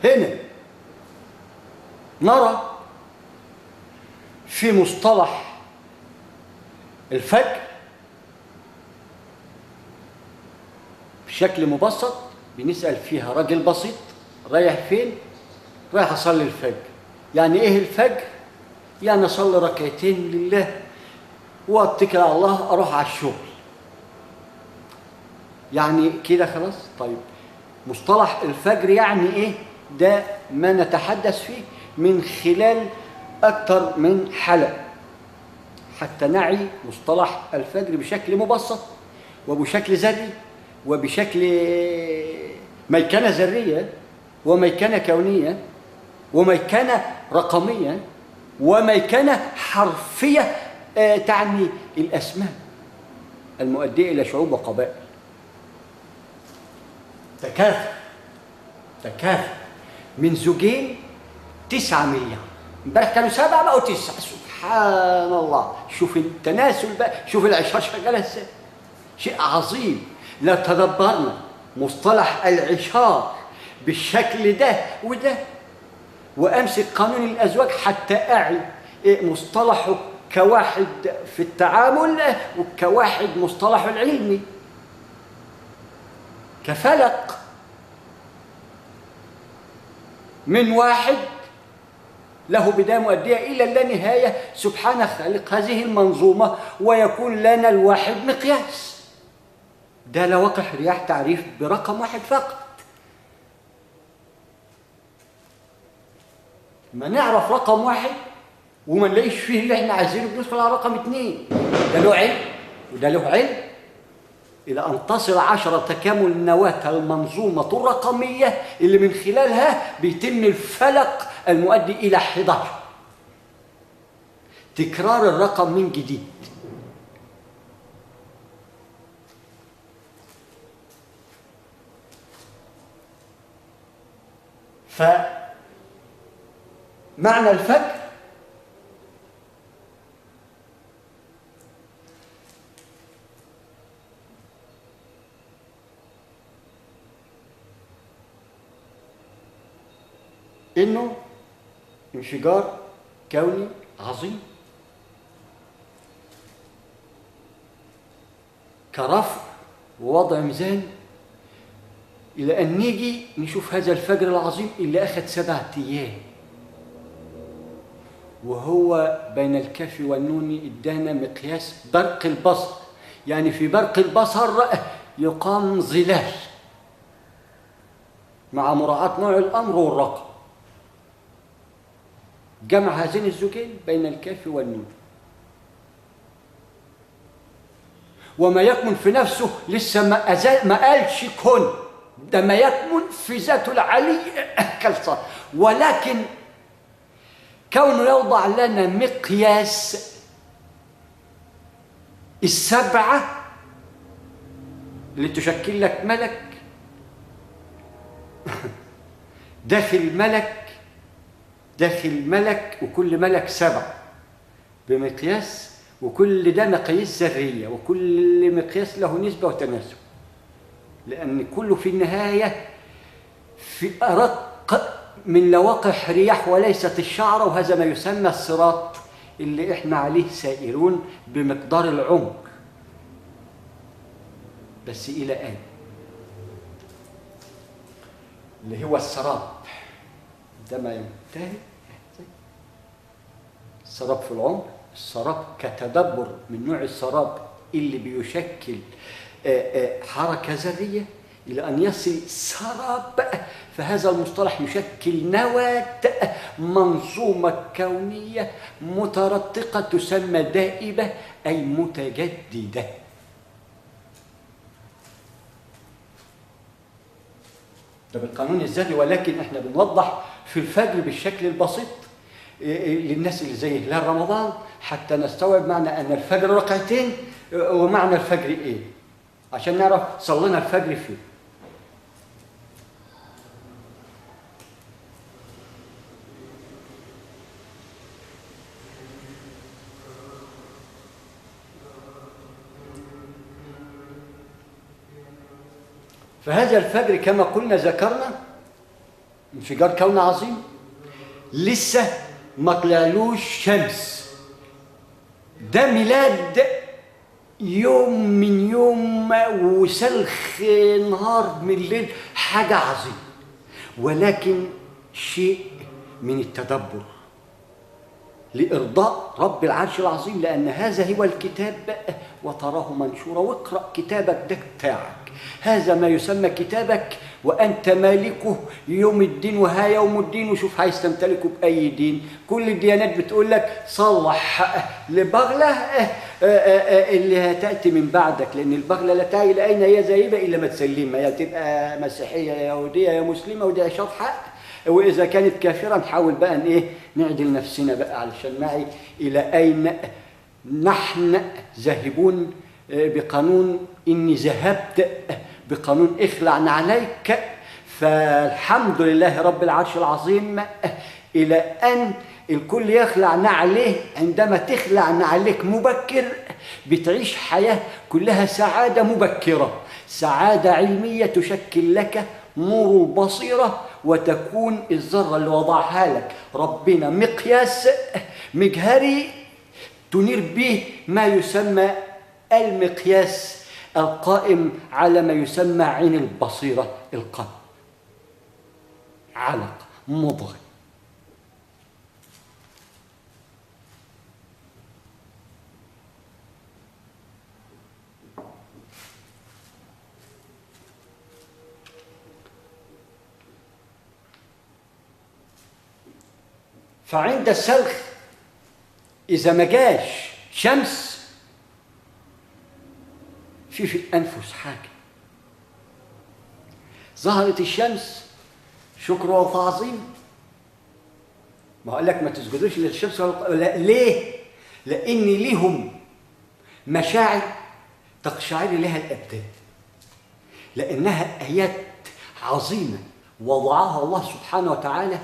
هنا نرى في مصطلح الفجر بشكل مبسط بنسأل فيها راجل بسيط رايح فين؟ رايح أصلي الفجر. يعني إيه الفجر؟ يعني أصلي ركعتين لله وأتكل على الله أروح على الشغل. يعني كده خلاص. طيب مصطلح الفجر يعني إيه؟ ده ما نتحدث فيه من خلال أكثر من حلقة حتى نعي مصطلح الفجر بشكل مبسط وبشكل ذري وبشكل ميكنة ذرية وميكنة كونية وميكنة رقمية وميكنة حرفية تعني الأسماء المؤدية إلى شعوب وقبائل. تكاثر من زوجين 9 مليار. امبارح كانوا 7 بقوا 9. سبحان الله. شوف التناسل بقى، شوف العشار شغاله ازاي. شيء عظيم. لو تدبرنا مصطلح العشار بالشكل ده وده وامسك قانون الازواج حتى اعي مصطلحه كواحد في التعامل وكواحد مصطلحه العلمي كفلق من واحد له بداية مؤدية إلى اللانهاية. سبحانه خالق هذه المنظومة ويكون لنا الواحد مقياس. ده لوقح رياح تعريف برقم واحد فقط. ما نعرف رقم واحد وما نلاقيش فيه اللي احنا عايزينه بندخل على رقم 2. ده له علم وده له علم. إلى أن تصل 10 تكامل النواة المنظومة الرقمية اللي من خلالها بيتم الفلق المؤدي إلى 11. تكرار الرقم من جديد. فمعنى الفجر إنه انفجار كوني عظيم كرفع ووضع ميزان إلى أن نيجي نشوف هذا الفجر العظيم اللي أخذ 7 أيام وهو بين الكاف والنون ادانا مقياس برق البصر. يعني في برق البصر يقام ظلال مع مراعاة نوع الأمر والرقم. جمع هذين الزوجين بين الكاف والنون وما يكمن في نفسه لسه ما قالش كن. ده ما يكمن في ذاته العلي كالصار. ولكن كونه يوضع لنا مقياس 7 اللي تشكل لك ملك داخل ملك وكل ملك 7 بمقياس وكل ده مقاييس ذرية وكل مقياس له نسبة وتناسب لأن كله في النهاية في أرق من لواقح رياح وليست الشعرة. وهذا ما يسمى الصراط اللي احنا عليه سائرون بمقدار العمر بس إلى آن اللي هو السراب. ده ما ينتهي. السراب في العمر. السراب كتدبر من نوع السراب اللي بيشكل حركة ذرية إلى أن يصل سراب. فهذا المصطلح يشكل نواة منظومة كونية مترتقة تسمى دائبة أي متجددة. ده بالقانون الذري. ولكن احنا بنوضح في الفجر بالشكل البسيط للناس اللي زي هلال رمضان حتى نستوعب معنى أن الفجر ركعتين ومعنى الفجر إيه عشان نعرف صلينا الفجر فيه. فهذا الفجر كما قلنا ذكرنا انفجار كون عظيم لسه ما طلعلوش شمس، ده ميلاد يوم من يوم وسلخ نهار من الليل، حاجة عظيمة، ولكن شيء من التدبر لإرضاء رب العرش العظيم، لأن هذا هو الكتاب وتراه منشورا، واقرأ كتابك ده بتاعك، هذا ما يسمى كتابك وأنت مالكه يوم الدين، وها يوم الدين، وشوف عايز تمتلكه بأي دين. كل الديانات بتقول لك صلح لبغلة اللي هتأتي من بعدك، لأن البغلة لا تعي لأين هي ذاهبة إلا ما تسلمها، يا تبقى مسيحية يا يهودية يا مسلمة، ودي عشان حق، وإذا كانت كافرة نحاول بقى إن إيه نعدل نفسنا بقى علشان نعي إلى أين نحن ذاهبون بقانون إني ذهبت بقانون اخلع نعليك. فالحمد لله رب العرش العظيم إلى أن الكل يخلع نعليه. عندما تخلع نعليك مبكر بتعيش حياة كلها سعادة مبكرة، سعادة علمية تشكل لك نور البصيرة، وتكون الذرة اللي وضعها لك ربنا مقياس مجهري تنير به ما يسمى المقياس القائم على ما يسمى عين البصيرة، القلب، علق، مضغ. فعند السلخ إذا ما جاش شمس في الأنفس حاجة، ظهرت الشمس شكر وتعظيم. ما أقول لك ما تسجدوش للشمس لا، ليه؟ لأن ليهم مشاعر تقشعر لها الأبدان، لأنها آيات عظيمة وضعها الله سبحانه وتعالى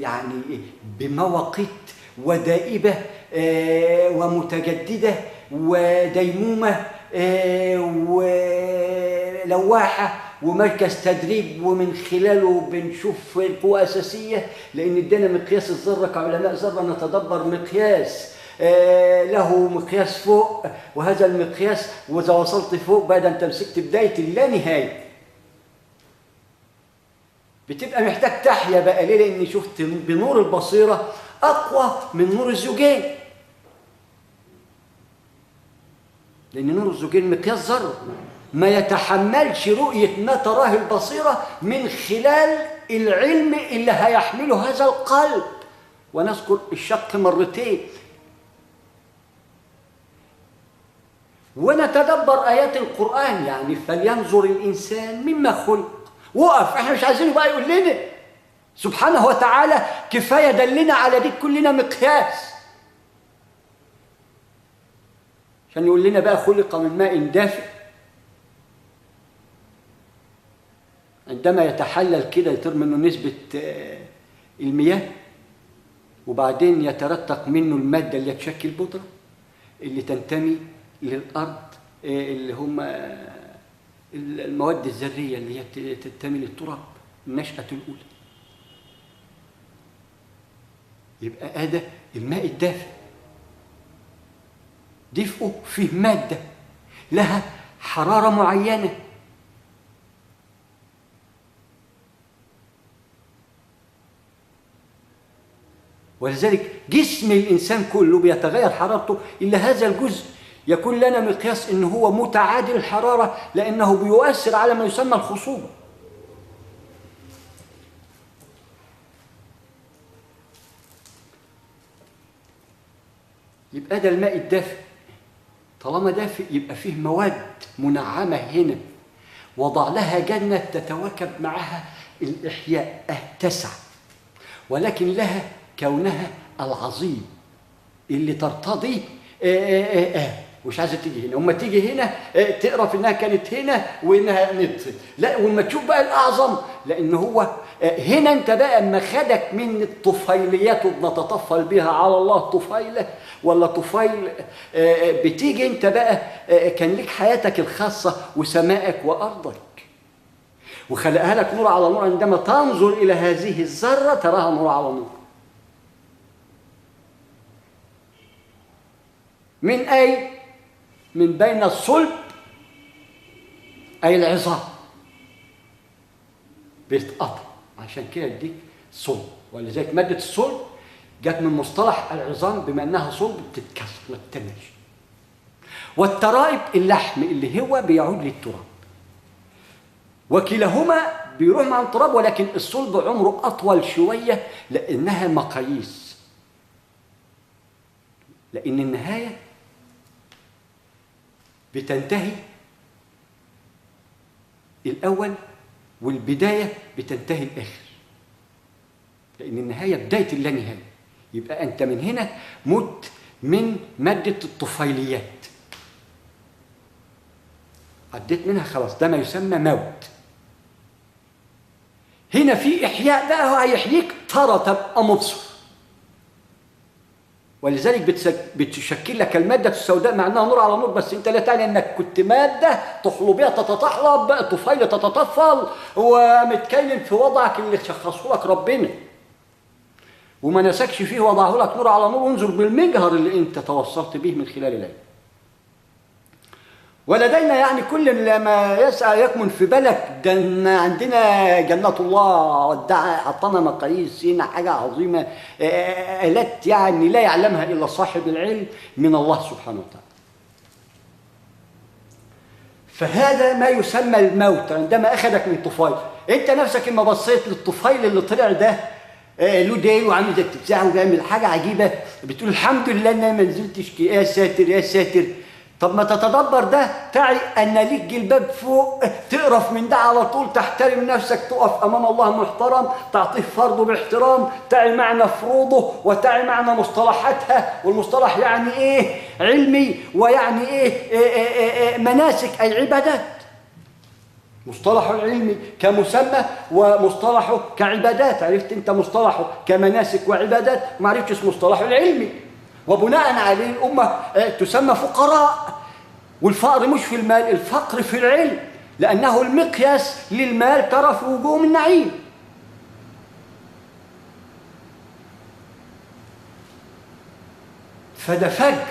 يعني بمواقيت ودائبة ومتجددة وديمومة ولواحة ومركز تدريب، ومن خلاله بنشوف القوى أساسية، لأن ادانا مقياس الذرة كعلماء ذرة نتدبر مقياس له مقياس فوق، وهذا المقياس وإذا وصلت فوق بعد أن تمسكت بداية اللانهاية بتبقى محتاج تحيا بقى. ليه؟ لأني شفت بنور البصيرة أقوى من نور الزوجين، لأن نور الزوجين مقياس ذرة ما يتحملش رؤية ما تراه البصيرة من خلال العلم اللي هيحمله هذا القلب. ونذكر الشق مرتين ونتدبر آيات القرآن، يعني فلينظر الإنسان مما خلق. وقف، احنا مش عايزينه بقى يقول لنا سبحانه وتعالى، كفاية دلنا على دي كلنا مقياس عشان يقول لنا بقى خلق من ماء دافئ. عندما يتحلل كده يطير منه نسبة المياه، وبعدين يترتق منه المادة اللي تشكل بودرة اللي تنتمي للأرض، اللي هم المواد الذرية اللي هي تنتمي للتراب، النشأة الأولى. يبقى هذا الماء الدافئ دفئه فيه مادة لها حرارة معينة، ولذلك جسم الإنسان كله بيتغير حرارته، إلا هذا الجزء يكون لنا مقياس إنه هو متعادل الحرارة، لأنه بيؤثر على ما يسمى الخصوبة. يبقى ده الماء الدافئ، طالما دافئ يبقى فيه مواد منعمة هنا، وضع لها جنة تتواكب معها الإحياء تسع، ولكن لها كونها العظيم اللي ترتضي مش عايزه تيجي هنا، وما تيجي هنا تقرف انها كانت هنا وانها نطفت، لا، وما تشوف بقى الاعظم، لان هو هنا انت بقى اما خدك من الطفيليات وبنتطفل بها على الله طفيله ولا طفيل، بتيجي انت بقى كان لك حياتك الخاصه وسمائك وارضك، وخلقها لك نور على نور. عندما تنظر إلى هذه الذرة تراها نور على نور. من أي؟ من بين الصلب أي العظام بيتقطع، عشان كده يديك صلب. ولذلك مادة الصلب جت من مصطلح العظام، بما أنها صلب بتتكسر ما بتتنش. والترائب اللحم اللي هو بيعود للتراب، وكلاهما بيروح مع التراب، ولكن الصلب عمره أطول شوية لأنها مقاييس، لأن النهاية بتنتهي الأول والبداية بتنتهي الآخر، لأن النهاية بداية اللانهاية. يبقى أنت من هنا مت من مادة الطفيليات، عديت منها خلاص، ده ما يسمى موت. هنا في إحياء بقى، هو هيحييك ترى تبقى مبصر. ولذلك بتشكل لك المادة السوداء مع أنها نور على نور، بس أنت لا تعني أنك كنت مادة طحلبية تتطحلب، طفيلة تتطفل، ومتكلم في وضعك اللي شخصه لك ربنا وما نسكش فيه، وضعه لك نور على نور. وانظر بالمجهر اللي أنت توصلت به من خلال العلم. ولدينا يعني كل ما يسعى يكمن في بالك، ده عندنا جنة الله ودعها، حطنا مقاييس هنا حاجة عظيمة، آلات يعني لا يعلمها إلا صاحب العلم من الله سبحانه وتعالى. فهذا ما يسمى الموت عندما أخذك من طفيل. أنت نفسك إما بصيت للطفيل اللي طلع ده له ديل وعامل زي التفاح وبيعمل حاجة عجيبة، بتقول الحمد لله إن أنا ما نزلتش، يا ساتر يا ساتر. طب ما تتدبر ده، تعي أن ليك جلباب فوق تقرف من ده على طول، تحترم نفسك، تقف أمام الله محترم، تعطيه فرضه باحترام، تعي معنى فروضه وتعي معنى مصطلحاتها. والمصطلح يعني إيه؟ علمي، ويعني إيه مناسك أي عبادات. مصطلحه العلمي كمسمى ومصطلحه كعبادات. عرفت أنت مصطلحه كمناسك وعبادات، ما عرفتش مصطلحه العلمي. وبناء عليه الأمة تسمى فقراء. والفقر مش في المال، الفقر في العلم، لأنه المقياس للمال ترى في وجوههم النعيم. فده فجر،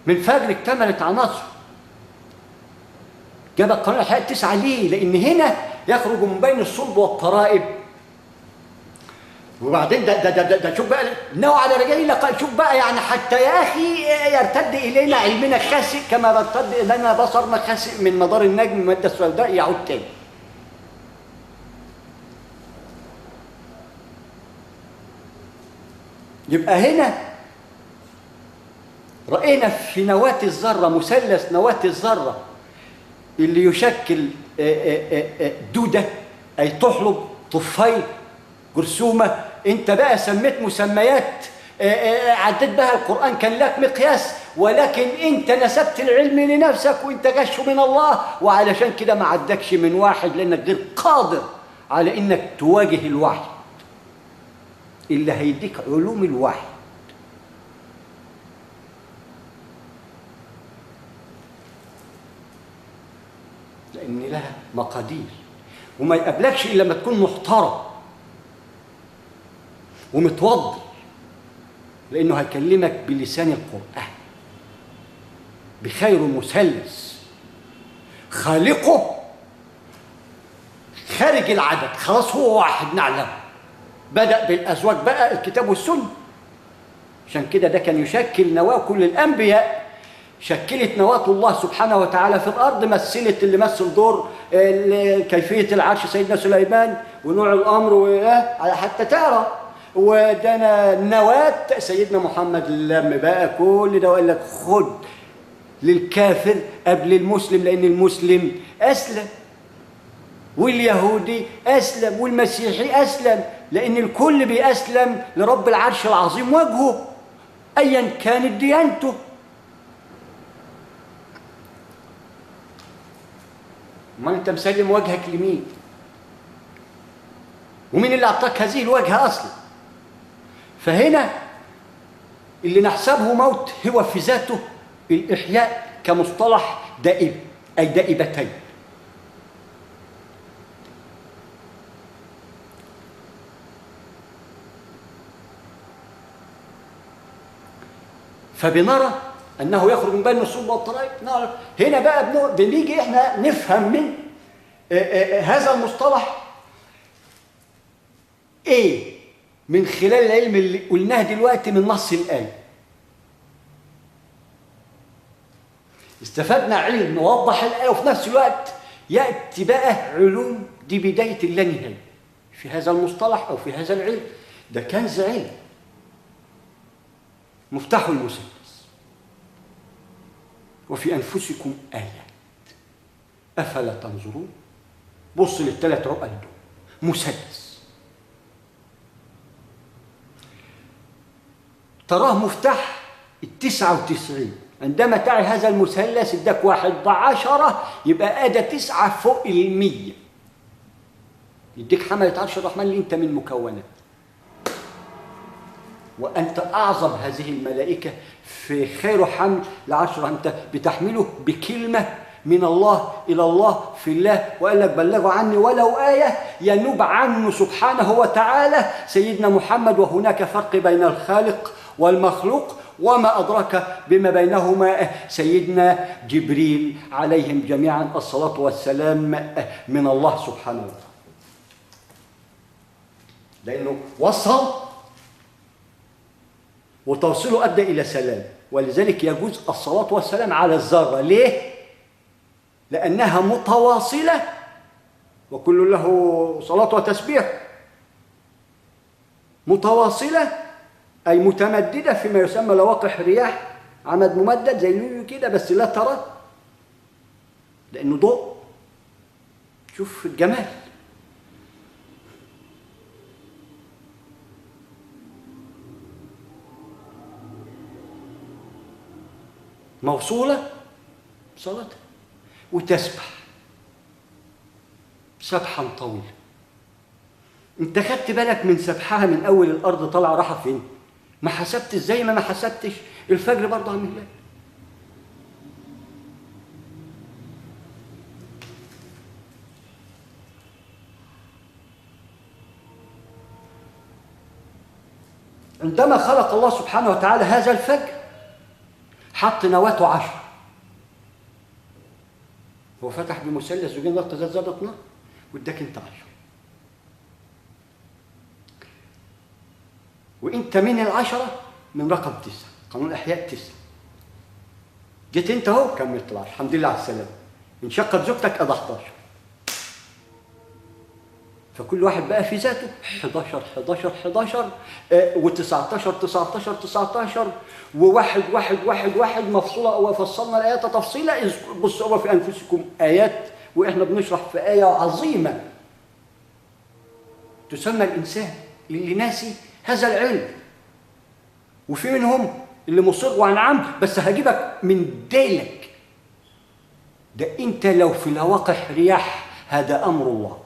من فجر اكتملت عناصر. جاب القانون الحياة 9 ليه؟ لأن هنا يخرج من بين الصلب والترائب. وبعدين ده شوف بقى نوع على رجالي، شوف بقى يعني حتى يا أخي يرتد إلينا علمنا خاسئ كما يرتد إلينا بصرنا خاسئ من مدار النجم المادة السوداء يعود تاني. يبقى هنا رأينا في نواة الذرة، مثلث نواة الذرة اللي يشكل دودة أي تحلب، طفيل، جرثومة. انت بقى سميت مسميات عدت بها القرآن، كان لك مقياس، ولكن انت نسبت العلم لنفسك وانت جاش من الله، وعلشان كده ما عدكش من واحد، لانك غير قادر على انك تواجه الوحي اللي هيديك علوم الوحي. لان لها مقادير، وما يقابلكش الا لما تكون محترم ومتوضي، لأنه هيكلمك بلسان القرآن بخير مثلث خالقه خارج العدد. خلاص هو واحد نعلم، بدأ بالأزواج بقى الكتاب والسنة. عشان كده ده كان يشكل نواة كل الأنبياء، شكلت نواة الله سبحانه وتعالى في الأرض، مثلت اللي مثل دور كيفية العرش سيدنا سليمان ونوع الأمر حتى تعرف. ودنا نواة سيدنا محمد لم بقى كل ده وقال لك خد للكافر قبل المسلم، لأن المسلم أسلم واليهودي أسلم والمسيحي أسلم، لأن الكل بيأسلم لرب العرش العظيم وجهه أيا كانت ديانته. ما أنت مسلم وجهك لمين؟ ومين اللي أعطاك هذه الوجهة أصلا؟ فهنا اللي نحسبه موت هو في ذاته الإحياء كمصطلح دائب، أي دائبتين. فبنرى أنه يخرج من بين الصلب والترائب. هنا بقى بنيجي إحنا نفهم من هذا المصطلح إيه من خلال العلم اللي قلناه دلوقتي من نص الآية. استفدنا علم نوضح الآية، وفي نفس الوقت يأتي بقى علوم، دي بداية اللانهاية في هذا المصطلح أو في هذا العلم. ده كنز علم، مفتاح المثلث. وفي أنفسكم آيات أفلا تنظرون. بص للثلاث عقل دول، مثلث تراه مفتاح 99. عندما تعي هذا المثلث اداك 1 ب10، يبقى ادى 9 فوق 100. يديك حملة عرش الرحمن اللي انت من مكونات، وانت اعظم هذه الملائكه في خير حمل لعرش الرحمن. انت بتحمله بكلمه من الله الى الله في الله، وقال لك بلغوا عني ولو ايه، ينوب عنه سبحانه وتعالى سيدنا محمد. وهناك فرق بين الخالق والمخلوق، وما أدرك بما بينهما سيدنا جبريل عليهم جميعا الصلاة والسلام من الله سبحانه وتعالى، لأنه وصل وتوصيله أدى إلى سلام. ولذلك يجوز الصلاة والسلام على الذرة. ليه؟ لأنها متواصلة، وكل له صلاة وتسبيح. متواصلة أي متمددة فيما يسمى لواقح رياح، عمد ممدد زي اليويو كده، بس لا ترى لأنه ضوء. شوف الجمال. موصولة صلاتها وتسبح سبحا طويلا. انت خدت بالك من سبحها من أول الأرض طالعة راحة فين؟ ما حسبتش زي ما حسبتش الفجر برضه عم هلال. عندما خلق الله سبحانه وتعالى هذا الفجر حط نواته 10. هو فتح بمثلث زوجين ضغط زادت نار واداك انت 10. وانت من 10 من رقم 9، قانون الاحياء 9. جيت انت اهو كملت 10. الحمد لله على السلامه. انشقت زوجتك ادى 11. فكل واحد بقى في ذاته 11 11 11 و19 19 19 وواحد واحد واحد واحد مفصوله. وفصلنا الايات تفصيلا. بصوا هو في انفسكم ايات، واحنا بنشرح في ايه عظيمه تسمى الانسان اللي ناسي هذا العلم. وفي منهم اللي مصر وعن عمد، بس هجيبك من ديلك. ده انت لو في لواقح رياح هذا امر الله.